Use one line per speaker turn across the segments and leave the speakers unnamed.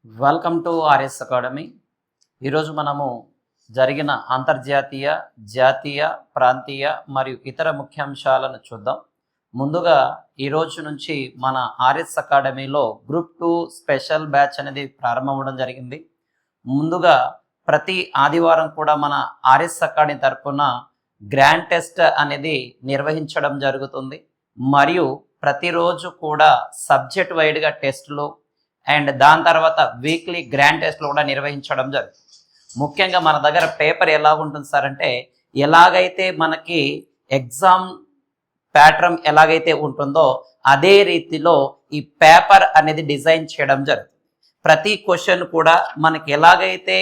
Welcome to RS academy. ఈరోజు మనము జరిగిన అంతర్జాతీయ, జాతీయ, ప్రాంతీయ మరియు ఇతర ముఖ్యాంశాలను చూద్దాం. ముందుగా ఈరోజు నుంచి మన ఆర్ఎస్ అకాడమీలో గ్రూప్ 2 స్పెషల్ బ్యాచ్ అనేది ప్రారంభమవడం జరిగింది. ముందుగా ప్రతి ఆదివారం కూడా మన ఆర్ఎస్ అకాడమీ తరఫున గ్రాండ్ టెస్ట్ అనేది నిర్వహించడం జరుగుతుంది. మరియు ప్రతిరోజు కూడా సబ్జెక్ట్ వైడ్గా టెస్టులు అండ్ దాని తర్వాత వీక్లీ గ్రాండ్ టెస్ట్లు కూడా నిర్వహించడం జరుగుతుంది. ముఖ్యంగా మన దగ్గర పేపర్ ఎలా ఉంటుంది సార్ అంటే, ఎలాగైతే మనకి ఎగ్జామ్ ప్యాటర్న్ ఎలాగైతే ఉంటుందో అదే రీతిలో ఈ పేపర్ అనేది డిజైన్ చేయడం జరుగుతుంది. ప్రతి క్వశ్చన్ కూడా మనకి ఎలాగైతే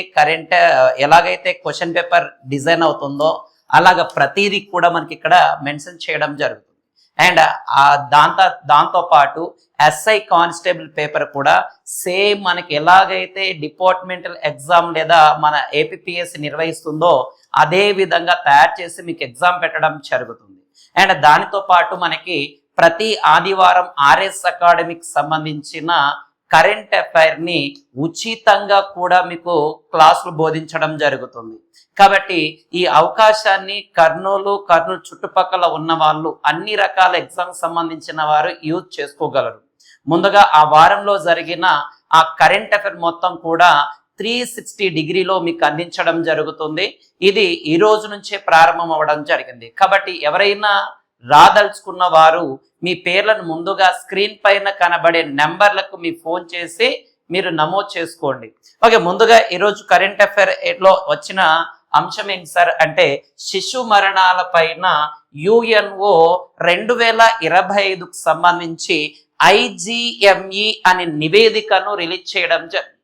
క్వశ్చన్ పేపర్ డిజైన్ అవుతుందో అలాగ ప్రతిదీ కూడా మనకి ఇక్కడ మెన్షన్ చేయడం జరుగుతుంది. అండ్ దాంతో పాటు ఎస్ఐ కానిస్టేబుల్ పేపర్ కూడా సేమ్ మనకి ఎలాగైతే డిపార్ట్మెంటల్ ఎగ్జామ్ లేదా మన ఏపీపీఎస్ నిర్వహిస్తుందో అదే విధంగా తయారు చేసి మీకు ఎగ్జామ్ పెట్టడం జరుగుతుంది. అండ్ దానితో పాటు మనకి ప్రతి ఆదివారం ఆర్ఎస్ అకాడమీకి సంబంధించిన కరెంట్ అఫైర్ని ఉచితంగా కూడా మీకు క్లాసులు బోధించడం జరుగుతుంది. కాబట్టి ఈ అవకాశాన్ని కర్నూలు చుట్టుపక్కల ఉన్న వాళ్ళు అన్ని రకాల ఎగ్జామ్ సంబంధించిన వారు యూజ్ చేసుకోగలరు. ముందుగా ఆ వారంలో జరిగిన ఆ కరెంట్ అఫైర్ మొత్తం కూడా 360 డిగ్రీలో మీకు అందించడం జరుగుతుంది. ఇది ఈ రోజు నుంచే ప్రారంభం అవ్వడం జరిగింది. కాబట్టి ఎవరైనా రాదలుచుకున్న వారు మీ పేర్లను ముందుగా స్క్రీన్ పైన కనబడే నెంబర్లకు మీ ఫోన్ చేసి మీరు నమోదు చేసుకోండి. ఓకే, ముందుగా ఈరోజు కరెంట్ అఫైర్ లో వచ్చిన అంశం ఏంటి సార్ అంటే, శిశు మరణాల పైన యుఎన్ఓ 2025కు సంబంధించి IGME అనే నివేదికను రిలీజ్ చేయడం జరిగింది.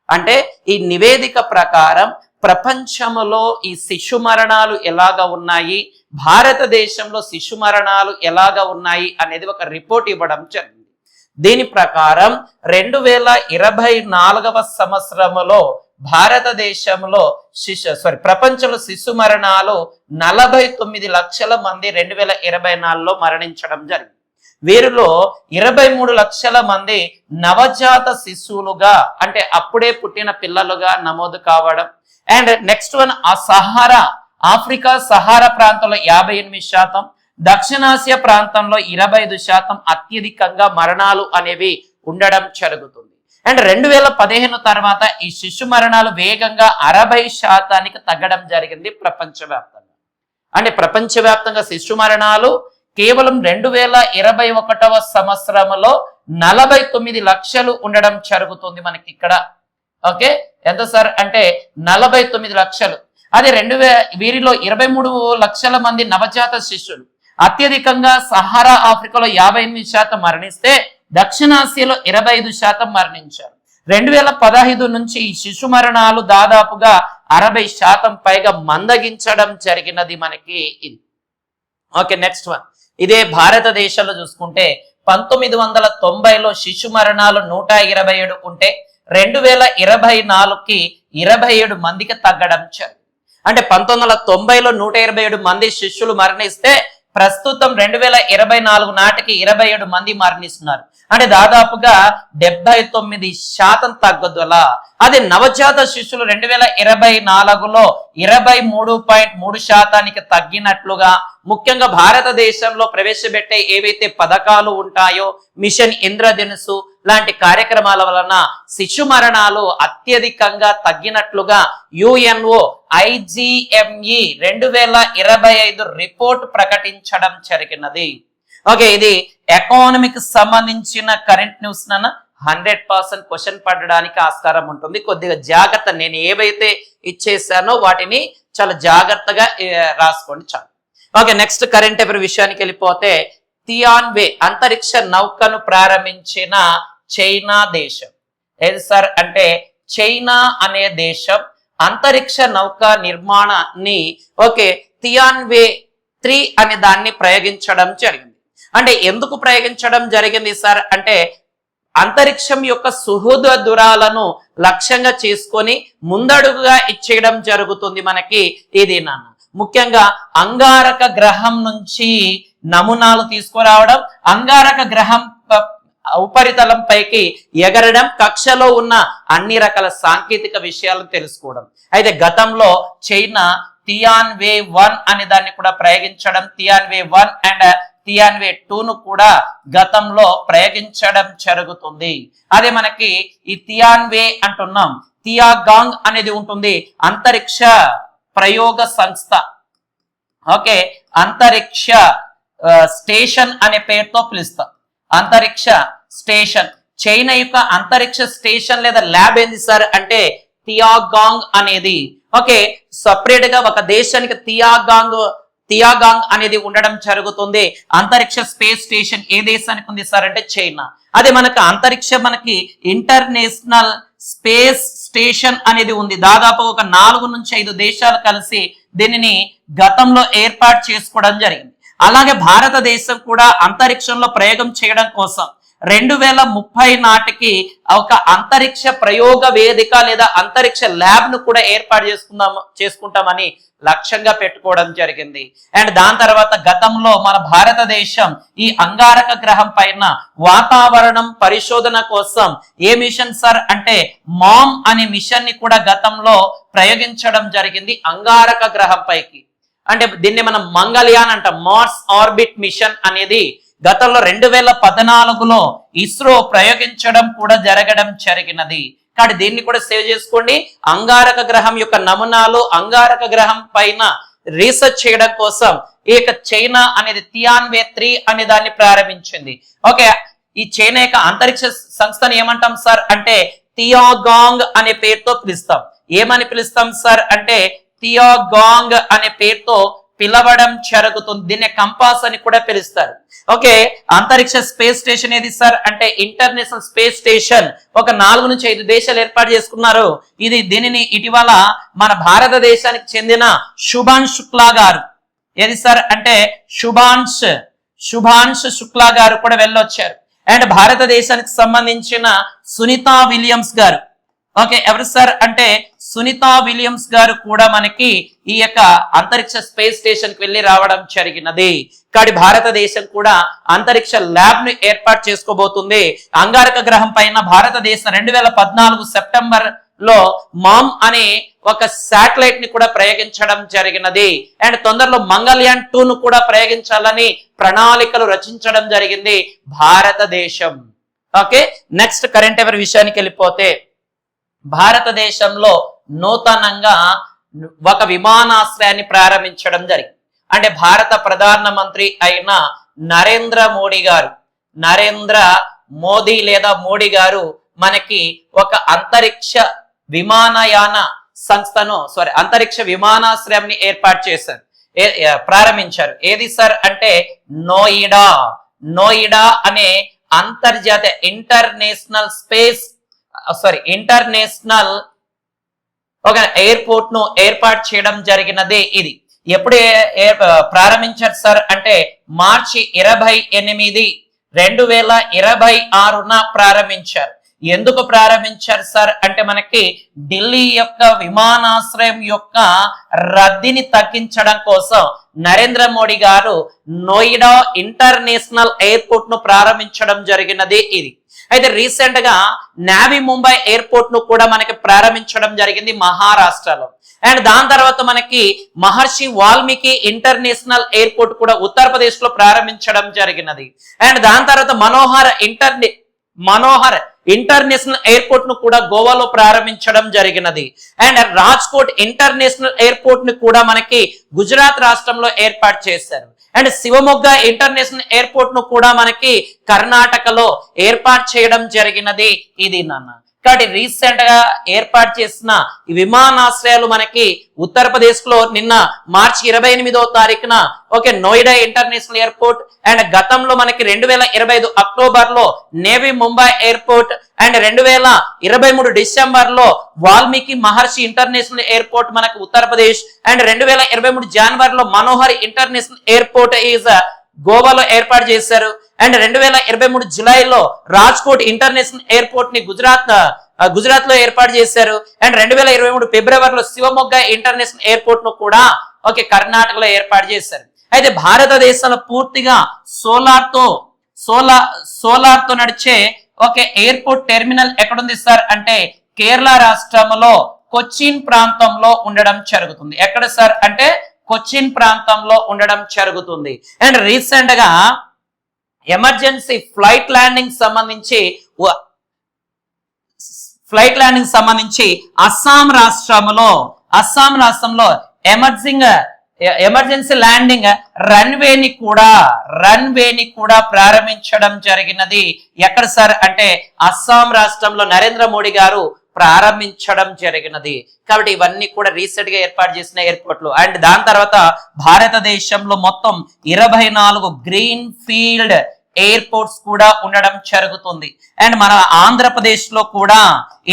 అంటే ఈ నివేదిక ప్రకారం ప్రపంచంలో ఈ శిశు మరణాలు ఎలాగా ఉన్నాయి, భారతదేశంలో శిశు మరణాలు ఎలాగా ఉన్నాయి అనేది ఒక రిపోర్ట్ ఇవ్వడం జరిగింది. దీని ప్రకారం 2024వ సంవత్సరంలో భారతదేశంలో ప్రపంచంలో శిశు మరణాలు 49 లక్షల మంది 2024లో మరణించడం జరిగింది. వీరిలో 23 లక్షల మంది నవజాత శిశువులుగా అంటే అప్పుడే పుట్టిన పిల్లలుగా నమోదు కావడం. And next one Africa Sahara ప్రాంతంలో 58%, దక్షిణాసియా ప్రాంతంలో 25% అత్యధికంగా మరణాలు అనేవి ఉండడం జరుగుతుంది. అండ్ 2015 తర్వాత ఈ శిశు మరణాలు వేగంగా 60% తగ్గడం జరిగింది ప్రపంచవ్యాప్తంగా. అంటే ప్రపంచవ్యాప్తంగా శిశు మరణాలు కేవలం 2021వ సంవత్సరంలో 49 లక్షలు ఉండడం జరుగుతుంది మనకి ఇక్కడ. ఓకే, ఎంత సార్ అంటే 49 లక్షలు. అదే వీరిలో 23 లక్షల మంది నవజాత శిశువులు. అత్యధికంగా సహారా ఆఫ్రికాలో 58% మరణిస్తే దక్షిణాసియాలో 25% మరణించారు. 2015 నుంచి ఈ శిశు మరణాలు దాదాపుగా 60% పైగా మందగించడం జరిగినది మనకి ఇది. Okay, next one. ఇదే భారతదేశంలో చూసుకుంటే 1990లో శిశు మరణాలు 127 ఉంటే 2024కి 27 మందికి తగ్గడం జరిగింది. అంటే 1990లో 127 మంది శిశువులు మరణిస్తే ప్రస్తుతం 2024 నాటికి 27 మంది మరణిస్తున్నారు. అంటే దాదాపుగా 79% తగ్గుదల. అదే నవజాత శిశువులు 2024లో 23.3% తగ్గినట్లుగా ముఖ్యంగా భారతదేశంలో ప్రవేశపెట్టే ఏవైతే పథకాలు ఉంటాయో మిషన్ ఇంద్రధనుసు లాంటి కార్యక్రమాల వలన శిశు మరణాలు అత్యధికంగా తగ్గినట్లుగా యుఎన్ఓ IGME 2025 రిపోర్ట్ ప్రకటించడం జరిగినది. ఓకే, ఇది ఎకానమీకి సంబంధించిన కరెంట్ న్యూస్ నన్న 100% క్వశ్చన్ పడడానికి ఆస్కారం ఉంటుంది. కొద్దిగా జాగ్రత్త, నేను ఏవైతే ఇచ్చేసానో వాటిని చాలా జాగ్రత్తగా రాసుకోండి చాలు. ఓకే, నెక్స్ట్ కరెంట్ అఫైర్ విషయానికి వెళ్ళిపోతే, తియాన్వే అంతరిక్ష నౌకను ప్రారంభించిన చైనా దేశం. ఏది సార్ అంటే, చైనా అనే దేశం అంతరిక్ష నౌక నిర్మాణాన్ని తియాన్వే 3 అనే దాన్ని ప్రయోగించడం జరిగింది. అంటే ఎందుకు ప్రయోగించడం జరిగింది సార్ అంటే, అంతరిక్షం యొక్క సుహృద దూరాలను లక్ష్యంగా చేసుకొని ముందడుగుగా ఇచ్చేయడం జరుగుతుంది మనకి ఇది నాన్న. ముఖ్యంగా అంగారక గ్రహం నుంచి నమూనాలు తీసుకురావడం, అంగారక గ్రహం ఉపరితలం పైకి ఎగరడం, కక్షలో ఉన్న అన్ని రకాల సాంకేతిక విషయాలను తెలుసుకోవడం. అయితే గతంలో చైనా తియాన్వే 1 అనే దాన్ని కూడా ప్రయోగించడం, తియాన్వే 1 అండ్ తియాన్వే 2ను కూడా గతంలో ప్రయోగించడం జరుగుతుంది. అదే మనకి ఈ తియాన్వే అంటున్నాం, తియాగాంగ్ అనేది ఉంటుంది అంతరిక్ష ప్రయోగ సంస్థ. ఓకే, అంతరిక్ష స్టేషన్ అనే పేరుతో పిలుస్తాం. అంతరిక్ష స్టేషన్, చైనా యొక్క అంతరిక్ష స్టేషన్ లేదా ల్యాబ్ ఏంది సార్ అంటే తియాగాంగ్ అనేది. ఓకే, సపరేట్ గా ఒక దేశానికి తియాగాంగ్ అనేది ఉండడం జరుగుతుంది. అంతరిక్ష స్పేస్ స్టేషన్ ఏ దేశానికి ఉంది సార్ అంటే చైనా. అదే మనకు మనకి ఇంటర్నేషనల్ స్పేస్ స్టేషన్ అనేది ఉంది. దాదాపు ఒక 4 నుంచి 5 దేశాలు కలిసి దీనిని గతంలో ఏర్పాటు చేసుకోవడం జరిగింది. అలాగే భారతదేశం కూడా అంతరిక్షంలో ప్రయోగం చేయడం కోసం 2030 నాటికి ఒక అంతరిక్ష ప్రయోగ వేదిక లేదా అంతరిక్ష ల్యాబ్ ను కూడా ఏర్పాటు చేసుకుంటామని లక్ష్యంగా పెట్టుకోవడం జరిగింది. అండ్ దాని తర్వాత గతంలో మన భారతదేశం ఈ అంగారక గ్రహం పైన వాతావరణం పరిశోధన కోసం ఏ మిషన్ సార్ అంటే మామ్ అనే మిషన్ ని కూడా గతంలో ప్రయోగించడం జరిగింది అంగారక గ్రహం పైకి. అంటే దీన్ని మనం మంగళయాన్ అంటాం, మార్స్ ఆర్బిట్ మిషన్ అనేది గతంలో 2014లో ఇస్రో ప్రయోగించడం కూడా జరిగినది. కానీ దీన్ని కూడా సేవ్ చేసుకోండి. అంగారక గ్రహం యొక్క నమూనాలు అంగారక గ్రహం పైన రీసెర్చ్ చేయడం కోసం చైనా అనేది తియాన్వే 3 అనే దాన్ని ప్రారంభించింది. ఓకే, ఈ చైనా యొక్క అంతరిక్ష సంస్థను ఏమంటాం సార్ అంటే తియాగాంగ్ అనే పేరుతో పిలుస్తాం. ఏమని పిలుస్తాం సార్ అంటే తియాగాంగ్ అనే పేరుతో పిలవడం జరుగుతుంది. దీన్ని కంపాస్ అని కూడా పిలుస్తారు. ఓకే, అంతరిక్ష స్పేస్ స్టేషన్ ఏది సార్ అంటే ఇంటర్నేషనల్ స్పేస్ స్టేషన్ ఒక 4 నుంచి 5 దేశాలు ఏర్పాటు చేసుకున్నారు. దీనిని ఇటీవల మన భారతదేశానికి చెందిన శుభాంశ్ శుక్లా గారు ఏది సార్ అంటే శుభాంశ్ శుక్లా గారు కూడా వెళ్ళొచ్చారు. అండ్ భారతదేశానికి సంబంధించిన సునీతా విలియమ్స్ గారు, ఓకే ఎవరు సార్ అంటే సునీతా విలియమ్స్ గారు కూడా మనకి ఈ యొక్క అంతరిక్ష స్పేస్ స్టేషన్ కి వెళ్ళి రావడం జరిగినది. కానీ భారతదేశం కూడా అంతరిక్ష ల్యాబ్ ను ఏర్పాటు చేసుకోబోతుంది. అంగారక గ్రహం పైన భారతదేశం 2014 సెప్టెంబర్ లో మామ్ అనే ఒక శాటిలైట్ ని కూడా ప్రయోగించడం జరిగినది. అండ్ తొందరలో మంగళయాన్ 2 ను కూడా ప్రయోగించాలని ప్రణాళికలు రచించడం జరిగింది భారతదేశం. ఓకే, నెక్స్ట్ కరెంట్ అఫైర్ విషయానికి వెళ్ళిపోతే భారతదేశంలో నూతనంగా ఒక విమానాశ్రయాన్ని ప్రారంభించడం జరిగింది. అంటే భారత ప్రధానమంత్రి అయిన నరేంద్ర మోదీ లేదా మోడీ గారు మనకి ఒక అంతరిక్ష అంతరిక్ష విమానాశ్రయాన్ని ఏర్పాటు చేశారు, ప్రారంభించారు. ఏది సార్ అంటే నోయిడా అనే అంతర్జాతీయ ఇంటర్నేషనల్ ఒక ఎయిర్పోర్ట్ ను ఏర్పాటు చేయడం జరిగినది. ఇది ఎప్పుడు ప్రారంభించారు సార్ అంటే మార్చి 28, 2026న ప్రారంభించారు. ఎందుకు ప్రారంభించారు సార్ అంటే మనకి ఢిల్లీ యొక్క విమానాశ్రయం యొక్క రద్దీని తగ్గించడం కోసం నరేంద్ర మోడీ గారు నోయిడా ఇంటర్నేషనల్ ఎయిర్పోర్ట్ ను ప్రారంభించడం జరిగినది. ఇది అయితే రీసెంట్ గా నావీ ముంబై ఎయిర్పోర్ట్ ను కూడా మనకి ప్రారంభించడం జరిగింది మహారాష్ట్రలో. అండ్ దాని తర్వాత మనకి మహర్షి వాల్మీకి ఇంటర్నేషనల్ ఎయిర్పోర్ట్ కూడా ఉత్తరప్రదేశ్ లో ప్రారంభించడం జరిగినది. అండ్ దాని తర్వాత మనోహర్ ఇంటర్నేషనల్ ఎయిర్పోర్ట్ ను కూడా గోవాలో ప్రారంభించడం జరిగినది. అండ్ రాజ్కోట్ ఇంటర్నేషనల్ ఎయిర్పోర్ట్ ని కూడా మనకి గుజరాత్ రాష్ట్రంలో ఏర్పాటు చేశారు. అండ్ శివమొగ్గ ఇంటర్నేషనల్ ఎయిర్పోర్ట్ ను కూడా మనకి కర్ణాటకలో ఏర్పాటు చేయడం జరిగినది. ఇది నాన్న కాబట్టి రీసెంట్ గా ఏర్పాటు చేసిన ఈ విమానాశ్రయాలు మనకి ఉత్తరప్రదేశ్ లో నిన్న మార్చి 28వ తారీఖున okay Noida international airport, and గతంలో మనకి 2025 అక్టోబర్ లో navy Mumbai airport, and 2023 December లో వాల్మీకి మహర్షి ఇంటర్నేషనల్ ఎయిర్పోర్ట్ మనకి ఉత్తరప్రదేశ్, అండ్ 2023 జనవరిలో మనోహర్ ఇంటర్నేషనల్ ఎయిర్పోర్ట్ ఈజ్ గోవాలో ఏర్పాటు చేశారు. అండ్ 2023 జూలైలో రాజ్కోట్ ఇంటర్నేషనల్ ఎయిర్పోర్ట్ ని గుజరాత్ లో ఏర్పాటు చేశారు. అండ్ 2023 ఫిబ్రవరిలో శివమొగ్గ ఇంటర్నేషనల్ ఎయిర్పోర్ట్ ను కూడా ఓకే కర్ణాటకలో ఏర్పాటు చేశారు. అయితే భారతదేశంలో పూర్తిగా సోలార్ తో నడిచే ఓకే ఎయిర్పోర్ట్ టెర్మినల్ ఎక్కడుంది సార్ అంటే కేరళ రాష్ట్రంలో కొచ్చిన్ ప్రాంతంలో ఉండడం జరుగుతుంది. ఎక్కడ సార్ అంటే కొచ్చిన్ ప్రాంతంలో ఉండడం జరుగుతుంది. అండ్ రీసెంట్ గా ఎమర్జెన్సీ ఫ్లైట్ ల్యాండింగ్ సంబంధించి అస్సాం రాష్ట్రంలో ఎమర్జెన్సీ ల్యాండింగ్ రన్వేని కూడా ప్రారంభించడం జరిగినది. ఎక్కడ సార్ అంటే అస్సాం రాష్ట్రంలో నరేంద్ర మోడీ గారు ప్రారంభించడం జరిగినది. కాబట్టి ఇవన్నీ కూడా రీసెంట్ గా ఏర్పాటు చేసిన ఎయిర్పోర్ట్లు. అండ్ దాని తర్వాత భారతదేశంలో మొత్తం 24 గ్రీన్ ఫీల్డ్ ఎయిర్పోర్ట్స్ కూడా ఉండడం జరుగుతుంది. అండ్ మన ఆంధ్రప్రదేశ్ లో కూడా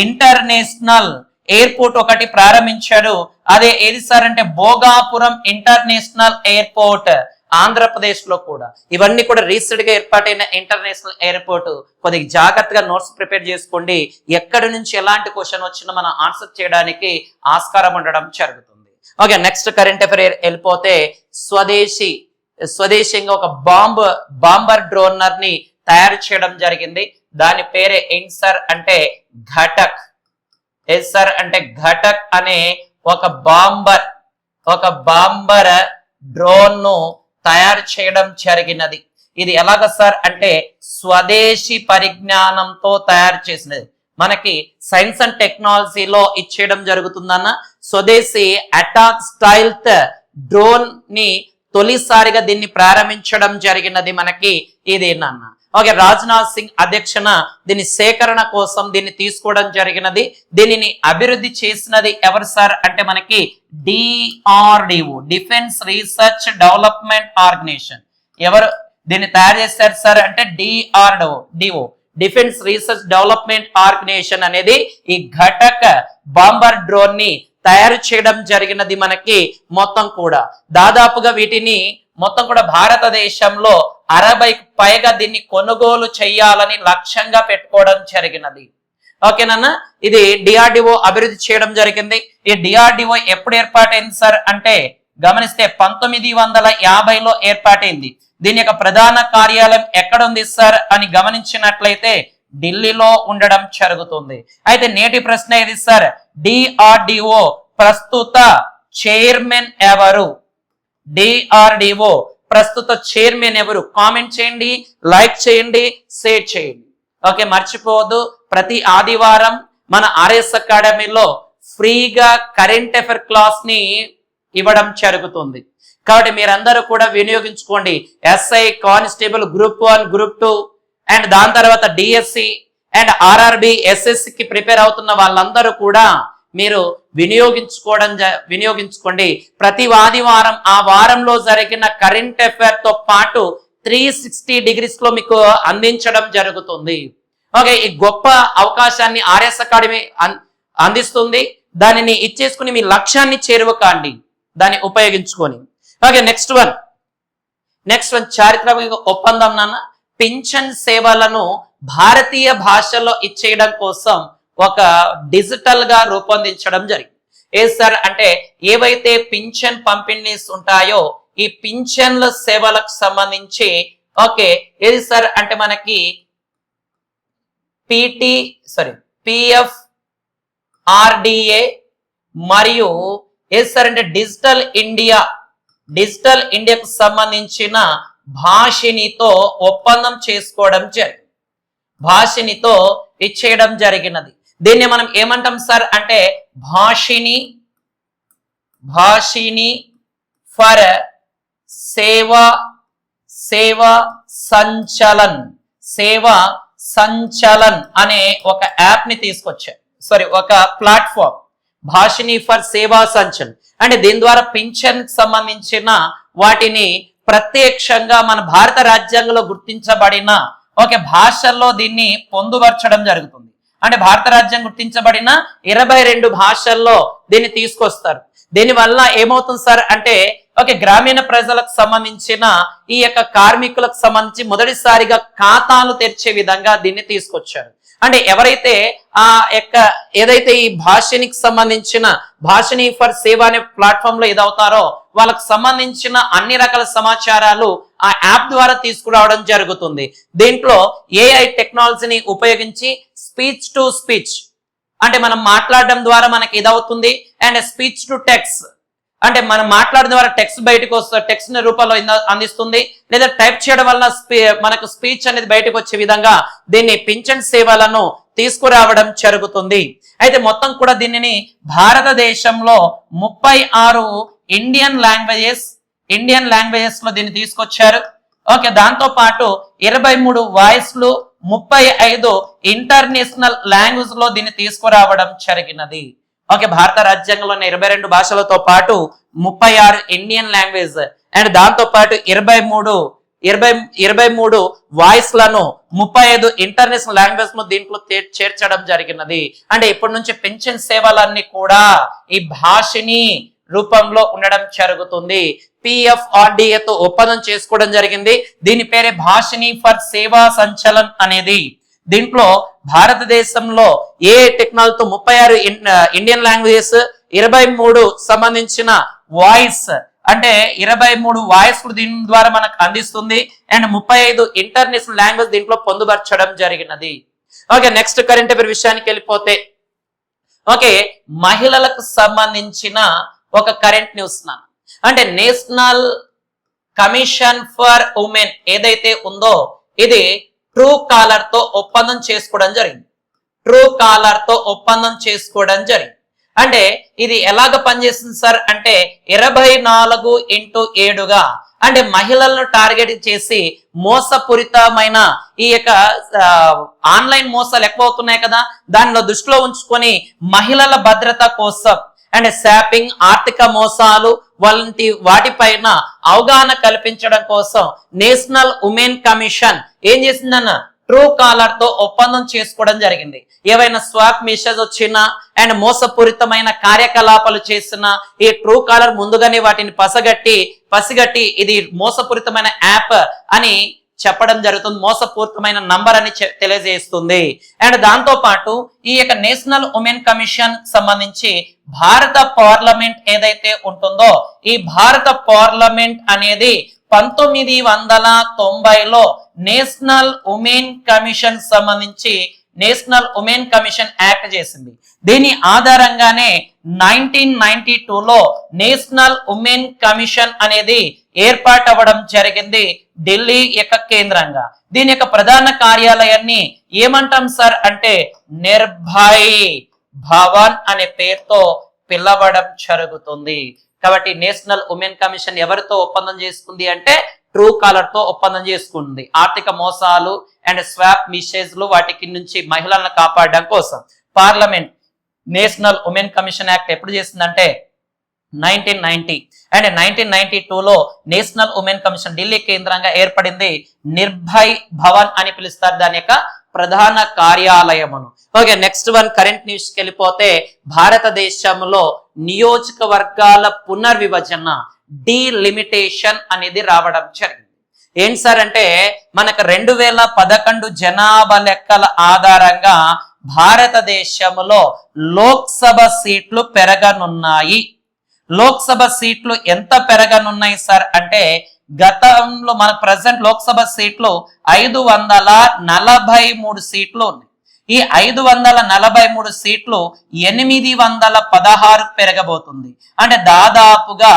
ఇంటర్నేషనల్ ఎయిర్పోర్ట్ ఒకటి ప్రారంభించారు. అదే ఏది సార్ అంటే భోగాపురం ఇంటర్నేషనల్ ఎయిర్పోర్ట్ ఆంధ్రప్రదేశ్ లో కూడా. ఇవన్నీ కూడా రీసెంట్ గా ఏర్పాటైన ఇంటర్నేషనల్ ఎయిర్పోర్ట్. కొద్దిగా జాగ్రత్తగా నోట్స్ ప్రిపేర్ చేసుకోండి. ఎక్కడి నుంచి ఎలాంటి క్వశ్చన్ వచ్చినా మనం ఆన్సర్ చేయడానికి ఆస్కారం ఉండడం జరుగుతుంది. ఓకే, నెక్స్ట్ కరెంట్ అఫైర్ వెళ్ళిపోతే స్వదేశీయంగా ఒక బాంబర్ డ్రోనర్ ని తయారు చేయడం జరిగింది. దాని పేరే ఏంటి సార్ అంటే ఘటక్. ఎస్ సార్ అంటే ఘటక్ అనే ఒక బాంబర్ డ్రోన్ ను తయారు చేయడం జరిగినది. ఇది ఎలాగ సార్ అంటే స్వదేశీ పరిజ్ఞానంతో తయారు చేసినది. మనకి సైన్స్ అండ్ టెక్నాలజీలో ఇచ్చేయడం జరుగుతుందన్న స్వదేశీ అటాక్ స్టైల్త్ డ్రోన్ ని తొలిసారిగా దీన్ని ప్రారంభించడం జరిగినది మనకి ఇదేనన్న. ఓకే, రాజ్నాథ్ సింగ్ అధ్యక్షన దీని సేకరణ కోసం దీన్ని తీసుకోవడం జరిగినది. దీనిని అభివృద్ధి చేసినది ఎవరు సార్ అంటే మనకి DRDO, defence research development organisation. ఎవరు దీన్ని తయారు చేస్తారు సార్ అంటే DRDO, defence research development organisation అనేది ఈ ఘటక్ బాంబర్ డ్రోన్ ని తయారు చేయడం జరిగినది. మనకి మొత్తం కూడా దాదాపుగా వీటిని మొత్తం కూడా భారతదేశంలో 60కి పైగా దీన్ని కొనుగోలు చేయాలని లక్ష్యంగా పెట్టుకోవడం జరిగినది. ఓకేనా, ఇది DRDO అభివృద్ధి చేయడం జరిగింది. ఈ DRDO ఎప్పుడు ఏర్పాటైంది సార్ అంటే గమనిస్తే 1950లో ఏర్పాటైంది. దీని యొక్క ప్రధాన కార్యాలయం ఎక్కడ ఉంది సార్ అని గమనించినట్లయితే ఢిల్లీలో ఉండడం జరుగుతుంది. అయితే నేటి ప్రశ్న ఏది సార్, DRDO ప్రస్తుత చైర్మన్ ఎవరు? DRDO ప్రస్తుత చైర్మన్ ఎవరు? కామెంట్ చేయండి, లైక్ చేయండి, షేర్ చేయండి. ఓకే, మర్చిపోవద్దు ప్రతి ఆదివారం మన RS అకాడమీలో ఫ్రీగా కరెంట్ అఫైర్ క్లాస్ ని ఇవ్వడం జరుగుతుంది. కాబట్టి మీరందరూ కూడా వినియోగించుకోండి. SI constable group 1, group 2 and దాని తర్వాత DSC అండ్ RRB SSC కి ప్రిపేర్ అవుతున్న వాళ్ళందరూ కూడా మీరు వినియోగించుకోండి. ప్రతి ఆదివారం ఆ వారంలో జరిగిన కరెంట్ అఫైర్ తో పాటు 360 డిగ్రీస్ లో మీకు అందించడం జరుగుతుంది. ఓకే, ఈ గొప్ప అవకాశాన్ని RS అకాడమీ అందిస్తుంది. దానిని ఇచ్చేసుకుని మీ లక్ష్యాన్ని చేరువకండి, దాన్ని ఉపయోగించుకొని. ఓకే, నెక్స్ట్ వన్ చారిత్రక ఒప్పందం నాన్న పింఛన్ సేవలను భారతీయ భాషలో ఇచ్చేయడం కోసం ఒక డిజిటల్ గా రూపొందించడం జరిగింది. ఏ సార్ అంటే ఏవైతే పింఛన్ పంపిణీస్ ఉంటాయో ఈ పింఛన్ల సేవలకు సంబంధించి ఓకే ఏది సార్ అంటే మనకి PF RDA మరియు ఏది సార్ అంటే డిజిటల్ ఇండియాకు సంబంధించిన భాషినితో ఒప్పందం చేసుకోవడం జరిగింది. భాషినితో ఇచ్చేయడం జరిగినది. దీన్ని మనం ఏమంటాం సార్ అంటే భాషిని ఫర్ సేవా సంచలన్ అనే ఒక యాప్ ని తీసుకొచ్చారు. ఒక ప్లాట్ఫామ్ భాషిని ఫర్ సేవా సంచలన్ అంటే దీని ద్వారా పింఛన్ సంబంధించిన వాటిని ప్రత్యక్షంగా మన భారత రాజ్యాంగంలో గుర్తించబడిన భాషల్లో దీన్ని పొందుపరచడం జరుగుతుంది. అంటే భారత రాజ్యం గుర్తించబడిన 22 భాషల్లో దీన్ని తీసుకొస్తారు. దీనివల్ల ఏమవుతుంది సార్ అంటే గ్రామీణ ప్రజలకు సంబంధించిన ఈ యొక్క కార్మికులకు సంబంధించి మొదటిసారిగా ఖాతాలు తెరిచే విధంగా దీన్ని తీసుకొచ్చారు. అంటే ఎవరైతే ఆ యొక్క ఏదైతే ఈ భాషనికి సంబంధించిన భాషని ఫర్ సేవ అనే ప్లాట్ఫామ్ లో ఏదవుతారో వాళ్ళకు సంబంధించిన అన్ని రకాల సమాచారాలు ఆ యాప్ ద్వారా తీసుకురావడం జరుగుతుంది. దీంట్లో ఏఐ టెక్నాలజీని ఉపయోగించి స్పీచ్ టు స్పీచ్ అంటే మనం మాట్లాడడం ద్వారా మనకి ఇదవుతుంది, అండ్ స్పీచ్ టు టెక్స్ట్ అంటే మనం మాట్లాడడం ద్వారా టెక్స్ట్ బయటకు వస్తుంది, టెక్స్ట్ రూపంలో అందిస్తుంది, లేదా టైప్ చేయడం వల్ల మనకు స్పీచ్ అనేది బయటకు వచ్చే విధంగా దీన్ని పింఛన్ సేవలను తీసుకురావడం జరుగుతుంది. అయితే మొత్తం కూడా దీనిని భారతదేశంలో 36 ఇండియన్ లాంగ్వేజెస్ లో దీన్ని తీసుకొచ్చారు. ఓకే, దాంతో పాటు 23 వాయిస్లు 35 ఇంటర్నేషనల్ లాంగ్వేజ్ లో దీన్ని తీసుకురావడం జరిగినది. ఓకే, భారత రాజ్యాంగంలోని 22 భాషలతో పాటు 36 ఇండియన్ లాంగ్వేజ్ అండ్ దాంతో పాటు 23 వాయిస్ లను 35 ఇంటర్నేషనల్ లాంగ్వేజ్ ను దీంట్లో చేర్చడం జరిగినది. అంటే ఇప్పటి నుంచి పెన్షన్ సేవలన్నీ కూడా ఈ భాషని రూపంలో ఉండడం జరుగుతుంది. PFRDA తో ఒప్పందం చేసుకోవడం జరిగింది. దీని పేరే భాషని ఫర్ సేవా సంచలన్ అనేది. దీంట్లో భారతదేశంలో ఏ టెక్నాలజీతో 36 ఇండియన్ లాంగ్వేజెస్, 23 సంబంధించిన వాయిస్ అంటే 23 వాయిస్ దీని ద్వారా మనకు అందిస్తుంది, అండ్ 35 ఇంటర్నేషనల్ లాంగ్వేజ్ దీంట్లో పొందుపరచడం జరిగినది. ఓకే, నెక్స్ట్ కరెంట్ అఫైర్ విషయానికి వెళ్ళిపోతే ఓకే, మహిళలకు సంబంధించిన ఒక కరెంట్ న్యూస్ అంటే నేషనల్ కమిషన్ ఫర్ ఉమెన్ ఏదైతే ఉందో ఇది ట్రూ కాలర్ తో ఒప్పందం చేసుకోవడం జరిగింది. అంటే ఇది ఎలాగ పనిచేస్తుంది సార్ అంటే 24x7గా అంటే మహిళలను టార్గెట్ చేసి మోసపూరితమైన ఈ యొక్క ఆన్లైన్ మోసాలు ఎక్కువ అవుతున్నాయి కదా, దానిలో దృష్టిలో ఉంచుకొని మహిళల భద్రత కోసం అండ్ శాపింగ్, ఆర్థిక మోసాలు వంటి వాటిపైన అవగాహన కల్పించడం కోసం నేషనల్ ఉమెన్ కమిషన్ ఏం చేసిందన్న ట్రూ కాలర్ తో ఒప్పందం చేసుకోవడం జరిగింది. ఏవైనా స్వాప్ మెసేజ్ వచ్చినా అండ్ మోసపూరితమైన కార్యకలాపాలు చేసినా ఈ ట్రూ కాలర్ ముందుగానే వాటిని పసిగట్టి ఇది మోసపూరితమైన యాప్ అని చెప్పడం జరుగుతుంది, మోసపూరితమైన నంబర్ అని తెలియజేస్తుంది. అండ్ దాంతో పాటు ఈ యొక్క నేషనల్ ఉమెన్ కమిషన్ సంబంధించి భారత పార్లమెంట్ ఏదైతే ఉంటుందో ఈ భారత పార్లమెంట్ అనేది 1990లో నేషనల్ ఉమెన్ కమిషన్ సంబంధించి నేషనల్ ఉమెన్ కమిషన్ యాక్ట్ చేసింది. దీని ఆధారంగానే 1992లో నేషనల్ ఉమెన్ కమిషన్ అనేది ఏర్పాటు అవ్వడం జరిగింది ఢిల్లీ యొక్క కేంద్రంగా. దీని యొక్క ప్రధాన కార్యాలయాన్ని ఏమంటాం సార్ అంటే నిర్భయ్ భవన్ అనే పేరుతో పిలవడం జరుగుతుంది. కాబట్టి నేషనల్ ఉమెన్ కమిషన్ ఎవరితో ఒప్పందం చేసుకుంది అంటే ట్రూ కాలర్ తో ఒప్పందం చేసుకుంది. ఆర్థిక మోసాలు అండ్ స్వాప్ మెసేజ్లు వాటికి నుంచి మహిళలను కాపాడడం కోసం. Parliament national women commission act ఎప్పుడు చేసిందంటే 1990 అండ్ 1992లో నేషనల్ ఉమెన్ కమిషన్ ఢిల్లీ కేంద్రంగా ఏర్పడింది. నిర్భయ్ భవన్ అని పిలుస్తారు దాని యొక్క ప్రధాన కార్యాలయమును. Okay, next one current news కి వెళ్ళిపోతే భారతదేశంలో నియోజకవర్గాల పునర్విభజన డీలిమిటేషన్ అనేది రావడం జరిగింది. ఏంటి సార్ అంటే మనకు 2011 జనాభా లెక్కల ఆధారంగా భారతదేశంలో లోక్సభ సీట్లు పెరగనున్నాయి. లోక్సభ సీట్లు ఎంత పెరగనున్నాయి సార్ అంటే గతంలో మన ప్రజెంట్ లోక్సభ సీట్లు 543 సీట్లు ఉన్నాయి. ఈ 543 సీట్లు 816 పెరగబోతుంది. అంటే దాదాపుగా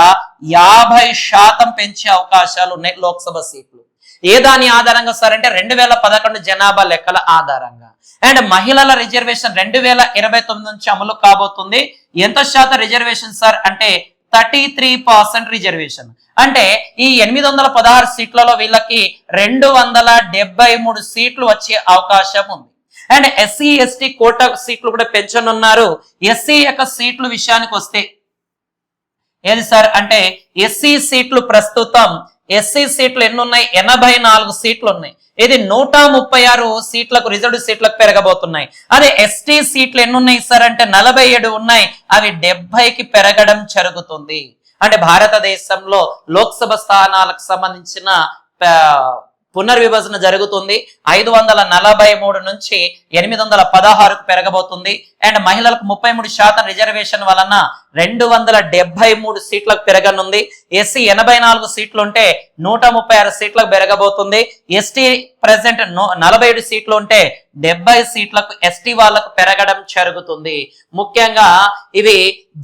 50% పెంచే అవకాశాలు ఉన్నాయి లోక్సభ సీట్లు. ఏ దాని ఆధారంగా సార్ అంటే 2011 జనాభా లెక్కల ఆధారంగా. అండ్ మహిళల రిజర్వేషన్ 2029 నుంచి అమలు కాబోతుంది. ఎంత శాతం రిజర్వేషన్ సార్ అంటే 33% రిజర్వేషన్. అంటే ఈ 816 సీట్లలో వీళ్ళకి 273 సీట్లు వచ్చే అవకాశం ఉంది. అండ్ ఎస్సీ ఎస్టీ కోటా సీట్లు కూడా పెంచనున్నారు. ఎస్సీ యొక్క సీట్ల విషయానికి వస్తే ఏది సార్ అంటే ఎస్సీ సీట్లు ప్రస్తుతం ఎస్సీ సీట్లు ఎన్ని ఉన్నాయి 84 సీట్లు ఉన్నాయి. ఇది 136 సీట్లకు రిజర్వ్డ్ సీట్లకు పెరగబోతున్నాయి. అదే ఎస్టీ సీట్లు ఎన్ని ఉన్నాయి సార్ అంటే 47 ఉన్నాయి. అవి 70కి పెరగడం జరుగుతుంది. అంటే భారతదేశంలో లోక్సభ స్థానాలకు సంబంధించిన పునర్విభజన జరుగుతుంది. 543 నుంచి 816కు పెరగబోతుంది. అండ్ మహిళలకు 33% రిజర్వేషన్ వలన 273 సీట్లకు పెరగనుంది. ఎస్సీ 84 సీట్లు ఉంటే 136 సీట్లకు పెరగబోతుంది. ఎస్టీ ప్రెసెంట్ 47 సీట్లు ఉంటే 70 సీట్లకు ఎస్టీ వాళ్ళకు పెరగడం జరుగుతుంది. ముఖ్యంగా ఇవి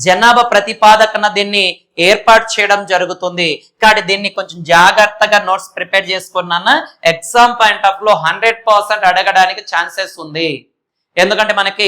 జనాభా ప్రతిపాదకన దీన్ని ఏర్పాటు చేయడం జరుగుతుంది. కాబట్టి దీన్ని కొంచెం జాగ్రత్తగా నోట్స్ ప్రిపేర్ చేసుకున్నాను. ఎగ్జామ్ పాయింట్ ఆఫ్ లో 100% అడగడానికి ఛాన్సెస్ ఉంది. ఎందుకంటే మనకి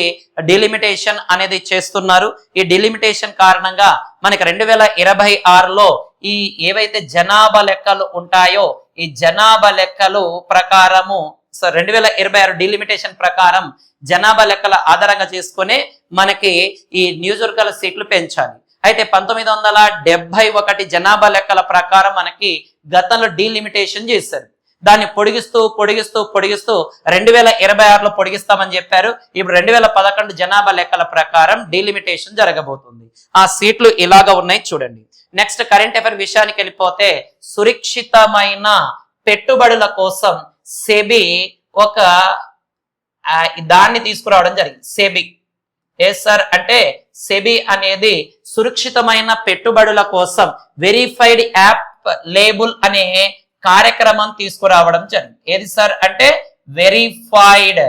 డిలిమిటేషన్ అనేది చేస్తున్నారు. ఈ డిలిమిటేషన్ కారణంగా మనకి 2026లో ఈ ఏవైతే జనాభా లెక్కలు ఉంటాయో ఈ జనాభా లెక్కలు ప్రకారము 2026 డిలిమిటేషన్ ప్రకారం జనాభా లెక్కల ఆధారంగా చేసుకుని మనకి ఈ నియోజకవర్గాల సీట్లు పెంచాలి. అయితే 1971 జనాభా లెక్కల ప్రకారం మనకి గతంలో డీలిమిటేషన్ చేశారు. దాన్ని పొడిగిస్తూ 2026లో పొడిగిస్తామని చెప్పారు. ఇప్పుడు 2011 జనాభా లెక్కల ప్రకారం డీలిమిటేషన్ జరగబోతుంది. ఆ సీట్లు ఇలాగా ఉన్నాయి చూడండి. నెక్స్ట్ కరెంట్ అఫైర్ విషయానికి వెళ్ళిపోతే సురక్షితమైన పెట్టుబడుల కోసం సెబీ ఒక దాన్ని తీసుకురావడం జరిగింది. సెబీ సార్ అంటే సెబీ అనేది సురక్షితమైన పెట్టుబడుల కోసం వెరిఫైడ్ యాప్ లేబుల్ అనే కార్యక్రమం తీసుకురావడం జరిగింది. ఏది సార్ అంటే వెరిఫైడ్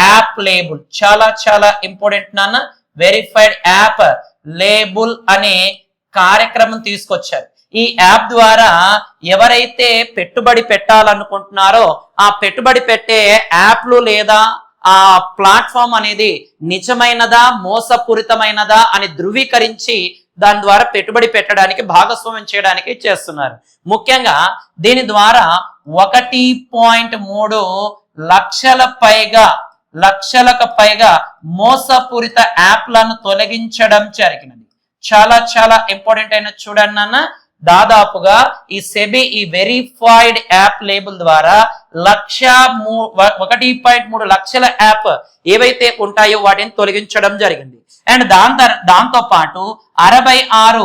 యాప్ లేబుల్. చాలా ఇంపార్టెంట్ నాన్న. వెరిఫైడ్ యాప్ లేబుల్ అనే కార్యక్రమం తీసుకొచ్చారు. ఈ యాప్ ద్వారా ఎవరైతే పెట్టుబడి పెట్టాలనుకుంటున్నారో ఆ పెట్టుబడి పెట్టే యాప్లు లేదా ఆ ప్లాట్ఫామ్ అనేది నిజమైనదా మోసపూరితమైనదా అని ధృవీకరించి దాని ద్వారా పెట్టుబడి పెట్టడానికి భాగస్వామ్యం చేయడానికి చేస్తున్నారు. ముఖ్యంగా దీని ద్వారా 1.3 లక్షలకు పైగా మోసపూరిత యాప్లను తొలగించడం జరిగినది. చాలా ఇంపార్టెంట్ అయిన చూడండి నాన్న. దాదాపుగా ఈ సెబీ ఈ వెరిఫైడ్ యాప్ లేబుల్ ద్వారా 1.3 లక్షల యాప్ ఏవైతే ఉంటాయో వాటిని తొలగించడం జరిగింది. అండ్ దాంతో పాటు 66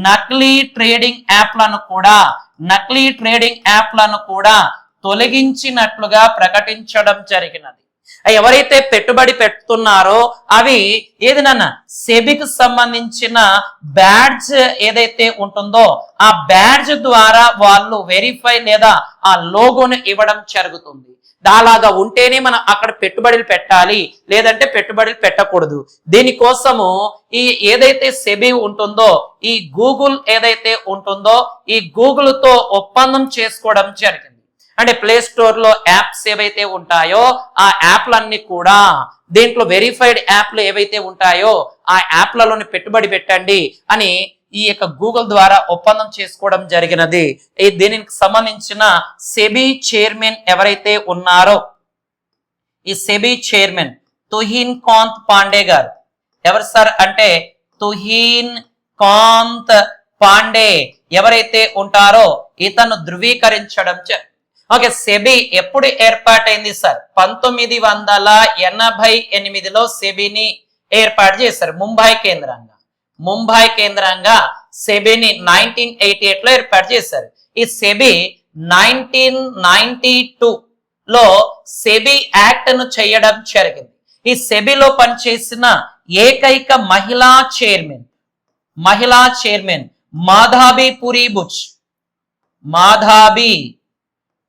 నకిలీ ట్రేడింగ్ యాప్లను కూడా తొలగించినట్లుగా ప్రకటించడం జరిగినది. ఎవరైతే పెట్టుబడి పెడుతున్నారో అవి ఏది నాన్న సెబీకి సంబంధించిన బ్యాడ్జ్ ఏదైతే ఉంటుందో ఆ బ్యాడ్జ్ ద్వారా వాళ్ళు వెరిఫై లేదా ఆ లోగోను ఇవ్వడం జరుగుతుంది. అలాగా ఉంటేనే మనం అక్కడ పెట్టుబడులు పెట్టాలి, లేదంటే పెట్టుబడులు పెట్టకూడదు. దీనికోసము ఈ ఏదైతే సెబీ ఉంటుందో ఈ గూగుల్ ఏదైతే ఉంటుందో ఈ గూగుల్ తో ఒప్పందం చేసుకోవడం జరిగింది. అంటే ప్లే స్టోర్ లో యాప్స్ ఏవైతే ఉంటాయో ఆ యాప్లన్నీ కూడా దీంట్లో వెరిఫైడ్ యాప్లు ఏవైతే ఉంటాయో ఆ యాప్లలోని పెట్టుబడి పెట్టండి అని ఈ యొక్క గూగుల్ ద్వారా ఒప్పందం చేసుకోవడం జరిగినది. దీనికి సంబంధించిన సెబీ చైర్మన్ ఎవరైతే ఉన్నారో ఈ సెబీ చైర్మన్ తుహిన్ కాంత్ పాండే గారు. ఎవరు సార్ అంటే తుహిన్ కాంత్ పాండే ఎవరైతే ఉంటారో ఇతను ధృవీకరించడం జరిగింది. ఓకే, సెబీ ఎప్పుడు ఏర్పాటైంది సార్? 1988లో సెబీని ఏర్పాటు చేశారు ముంబై కేంద్రంగా సెబీని 1988లో ఏర్పాటు చేశారు. ఈ సెబీ 1992లో సెబీ యాక్ట్ ను చేయడం జరిగింది. ఈ సెబీలో పనిచేసిన ఏకైక మహిళా చైర్మన్ మాధాబీ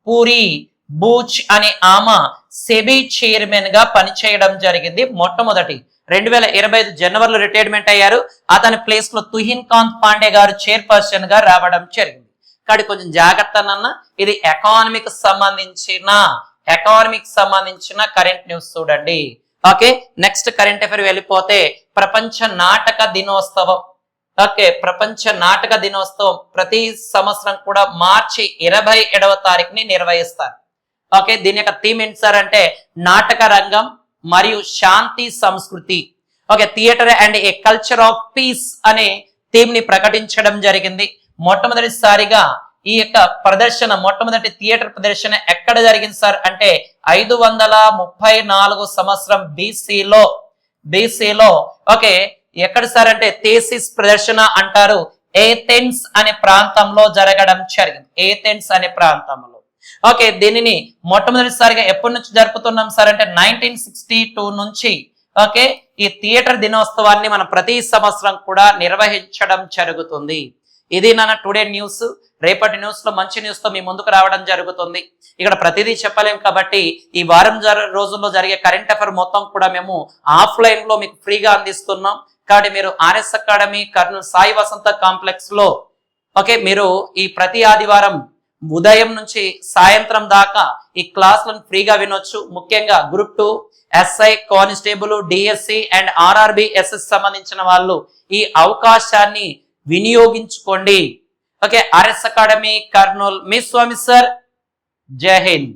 పూరి బూచ్ అనే ఆమె సెబీ చైర్మన్ గా పనిచేయడం జరిగింది. మొట్టమొదటి 2025 జనవరిలో రిటైర్మెంట్ అయ్యారు. అతని ప్లేస్ లో తుహిన్ కాంత్ పాండే గారు చైర్పర్సన్ గా రావడం జరిగింది. కానీ కొంచెం జాగ్రత్త నాన్న, ఇది ఎకానమీకి సంబంధించిన కరెంట్ న్యూస్ చూడండి. ఓకే, నెక్స్ట్ కరెంట్ అఫైర్ వెళ్ళిపోతే ప్రపంచ నాటక దినోత్సవం. ప్రపంచ నాటక దినోత్సవం ప్రతి సంవత్సరం కూడా మార్చి 27వ తారీఖుని నిర్వహిస్తారు. ఓకే, దీని యొక్క థీమ్ ఏంటి సార్ అంటే నాటక రంగం మరియు శాంతి సంస్కృతి. Okay, theatre and A culture of piece అనే థీమ్ ని ప్రకటించడం జరిగింది. మొట్టమొదటిసారిగా ఈ యొక్క మొట్టమొదటి థియేటర్ ప్రదర్శన ఎక్కడ జరిగింది సార్ అంటే 534 సంవత్సరం బీసీలో. ఓకే, ఎక్కడ సార్ అంటే థేసిస్ ప్రదర్శన అంటారు. ఏథెన్స్ అనే ప్రాంతంలో జరగడం జరిగింది. ఏథెన్స్ అనే ప్రాంతంలో. ఓకే, దీనిని మొట్టమొదటిసారిగా ఎప్పటి నుంచి జరుపుతున్నాం సార్ అంటే 1962 నుంచి ఓకే ఈ థియేటర్ దినోత్సవాన్ని మనం ప్రతి సంవత్సరం కూడా నిర్వహించడం జరుగుతుంది. ఇది నా టుడే న్యూస్. రేపటి న్యూస్ లో మంచి న్యూస్ తో మీ ముందుకు రావడం జరుగుతుంది. ఇక్కడ ప్రతిదీ చెప్పలేం కాబట్టి ఈ వారం రోజుల్లో జరిగే కరెంట్ అఫైర్ మొత్తం కూడా మేము ఆఫ్లైన్ లో మీకు ఫ్రీగా అందిస్తున్నాం. కాబట్టి మీరు ఆర్ఎస్ అకాడమీ కర్నూలు సాయి వసంత కాంప్లెక్స్ లో ఓకే మీరు ఈ ప్రతి ఆదివారం ఉదయం నుంచి సాయంత్రం దాకా ఈ క్లాసులను ఫ్రీగా వినొచ్చు. ముఖ్యంగా group 2 SI constable DSC and RRB SS సంబంధించిన వాళ్ళు ఈ అవకాశాన్ని వినియోగించుకోండి. ఓకే, ఆర్ఎస్ అకాడమీ కర్నూలు మీ స్వామి సార్. జై హింద్.